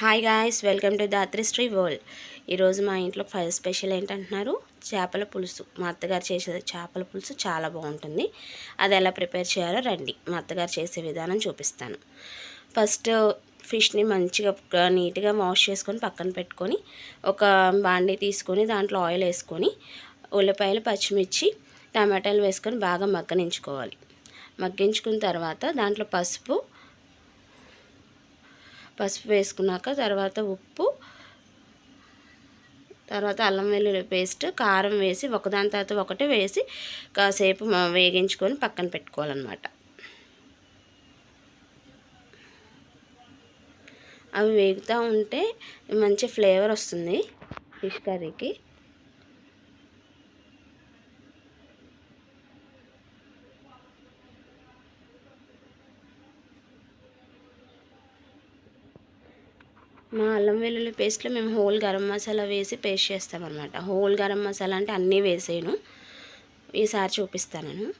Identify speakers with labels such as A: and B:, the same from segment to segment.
A: Hi guys, welcome to Dhatrisri world. ఈరోజు మా ఇంట్లో స్పెషల్ ఏంటంటున్నారు, చేపల పులుసు. మా అత్తగారు చేసే చేపల పులుసు చాలా బాగుంటుంది. అది ఎలా ప్రిపేర్ చేయాలో రండి, మా అత్తగారు చేసే విధానం చూపిస్తాను. ఫస్ట్ ఫిష్ని మంచిగా నీట్గా వాష్ చేసుకొని పక్కన పెట్టుకొని ఒక బాండీ తీసుకొని దాంట్లో ఆయిల్ వేసుకొని ఉల్లిపాయలు, పచ్చిమిర్చి, టమాటాలు వేసుకొని బాగా మగ్గనించుకోవాలి. మగ్గించుకున్న తర్వాత దాంట్లో పసుపు వేసుకున్నాక తర్వాత ఉప్పు, తర్వాత అల్లం వెల్లుల్లి పేస్ట్, కారం వేసి ఒకదాని తర్వాత ఒకటి వేసి కాసేపు వేగించుకొని పక్కన పెట్టుకోవాలన్నమాట. అవి వేగుతూ ఉంటే మంచి ఫ్లేవర్ వస్తుంది ఫిష్ కర్రీకి. మా అల్లం వెల్లుల్లి పేస్ట్లో మేము హోల్ గరం మసాలా వేసి పేస్ట్ చేస్తామన్నమాట. హోల్ గరం మసాలా అంటే అన్నీ వేసేను, ఈసారి చూపిస్తాను నేను.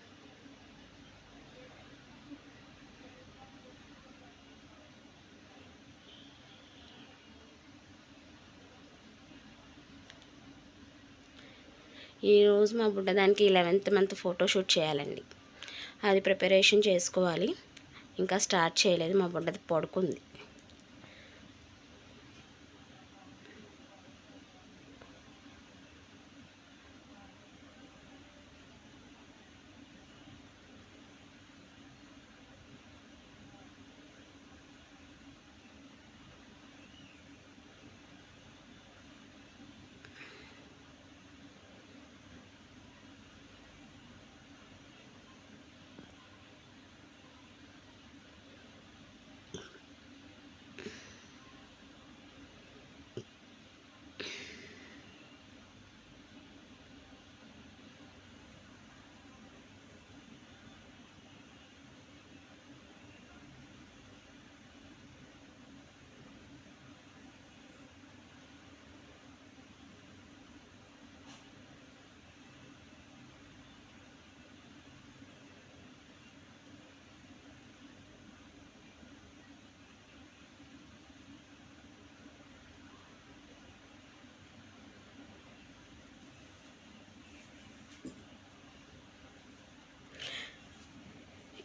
A: ఈరోజు మా బుడ్డదానికి 11th మంత్ ఫోటోషూట్ చేయాలండి. అది ప్రిపరేషన్ చేసుకోవాలి. ఇంకా స్టార్ట్ చేయలేదు, మా బుడ్డది పడుకుంది.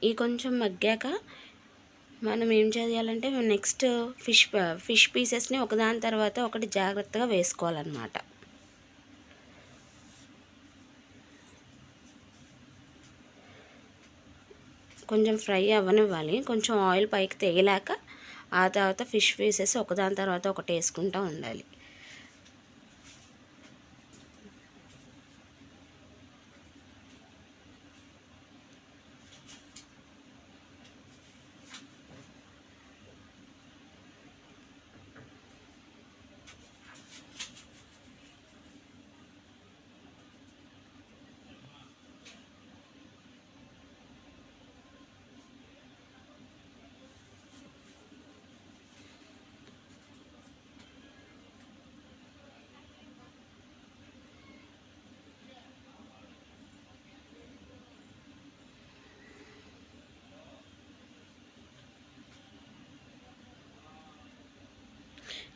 A: ఈ కొంచెం మగ్గాక మనం ఏం చేయాలంటే నెక్స్ట్ ఫిష్ పీసెస్ని ఒకదాని తర్వాత ఒకటి జాగ్రత్తగా వేసుకోవాలన్నమాట. కొంచెం ఫ్రై అవ్వనివ్వాలి. కొంచెం ఆయిల్ పైకి తెగిలాక ఆ తర్వాత ఫిష్ పీసెస్ ఒకదాని తర్వాత ఒకటి వేసుకుంటూ ఉండాలి.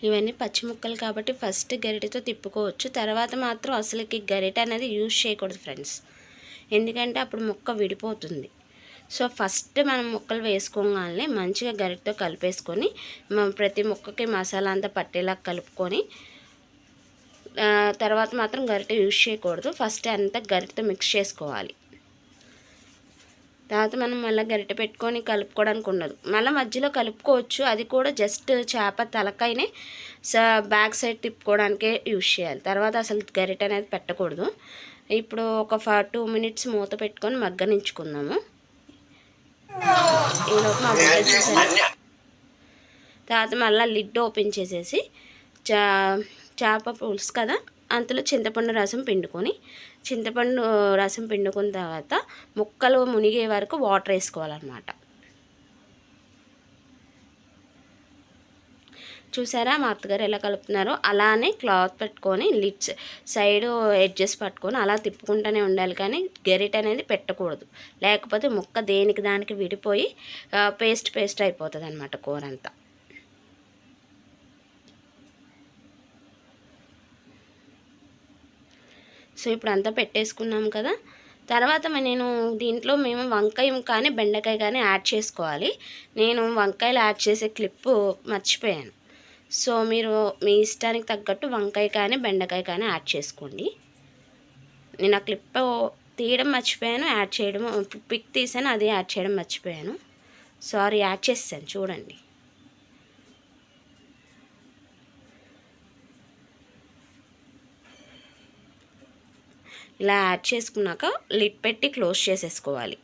A: ఇవన్నీ పచ్చి ముక్కలు కాబట్టి ఫస్ట్ గరిటెతో తిప్పుకోవచ్చు. తర్వాత మాత్రం అసలుకి గరిటె అనేది యూజ్ చేయకూడదు ఫ్రెండ్స్, ఎందుకంటే అప్పుడు ముక్క విడిపోతుంది. సో ఫస్ట్ మనం ముక్కలు వేసుకోగానే మంచిగా గరిటెతో కలిపేసుకొని ప్రతి ముక్కకి మసాలా అంతా పట్టేలా కలుపుకొని తర్వాత మాత్రం గరిటె యూజ్ చేయకూడదు. ఫస్ట్ అంతా గరిటెతో మిక్స్ చేసుకోవాలి. తర్వాత మనం మళ్ళీ గరిటె పెట్టుకొని కలుపుకోవడానికి ఉండదు, మళ్ళీ మధ్యలో కలుపుకోవచ్చు. అది కూడా జస్ట్ చేప తలకాయనే బ్యాక్ సైడ్ తిప్పుకోవడానికే యూజ్ చేయాలి. తర్వాత అసలు గరిటె అనేది పెట్టకూడదు. ఇప్పుడు ఒక 2 minutes మూత పెట్టుకొని మగ్గనించుకుందాము. ఈలోపు మా బిడ్డ చూసారు. తర్వాత మళ్ళీ లిడ్ ఓపెన్ చేసేసి చేప పులుసు కదా, అంతలో చింతపండు రసం పిండుకున్న తర్వాత ముక్కలు మునిగే వరకు వాటర్ వేసుకోవాలన్నమాట. చూసారా మా అత్తగారు ఎలా కలుపుతున్నారో, అలానే క్లాత్ పెట్టుకొని లిడ్స్ సైడ్ ఎడ్జెస్ పట్టుకొని అలా తిప్పుకుంటూనే ఉండాలి, కానీ గరిటె అనేది పెట్టకూడదు. లేకపోతే ముక్క దేనికి దానికి విడిపోయి పేస్ట్ అయిపోతుంది అన్నమాట కూర అంతా. సో ఇప్పుడు అంతా పెట్టేసుకున్నాం కదా. తర్వాత నేను దీంట్లో మేము వంకాయ కానీ బెండకాయ కానీ యాడ్ చేసుకోవాలి. నేను వంకాయలు యాడ్ చేసే క్లిప్పు మర్చిపోయాను. సో మీరు మీ ఇష్టానికి తగ్గట్టు వంకాయ కానీ బెండకాయ కానీ యాడ్ చేసుకోండి. నేను ఆ క్లిప్ తీయడం మర్చిపోయాను, యాడ్ చేయడం పిక్ తీసాను, అది యాడ్ చేయడం మర్చిపోయాను. సారీ, యాడ్ చేస్తాను చూడండి. ఇలా యాడ్ చేసుకున్నాక లిడ్ పెట్టి క్లోజ్ చేసేసుకోవాలి.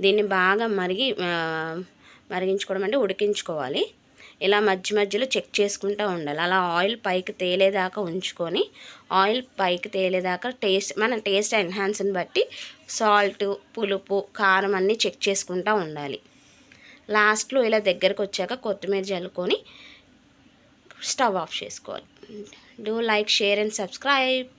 A: దీన్ని బాగా మరిగించుకోవడం అంటే ఉడికించుకోవాలి. ఇలా మధ్య మధ్యలో చెక్ చేసుకుంటూ ఉండాలి. అలా ఆయిల్ పైకి తేలేదాకా ఉంచుకొని, ఆయిల్ పైకి తేలేదాకా మన టేస్ట్ ఎన్హాన్స్ని బట్టి సాల్ట్, పులుపు, కారం అన్నీ చెక్ చేసుకుంటూ ఉండాలి. లాస్ట్లో ఇలా దగ్గరకు వచ్చాక కొత్తిమీర జల్లుకొని స్టవ్ ఆఫ్ చేసుకోవాలి. Do like, share and subscribe.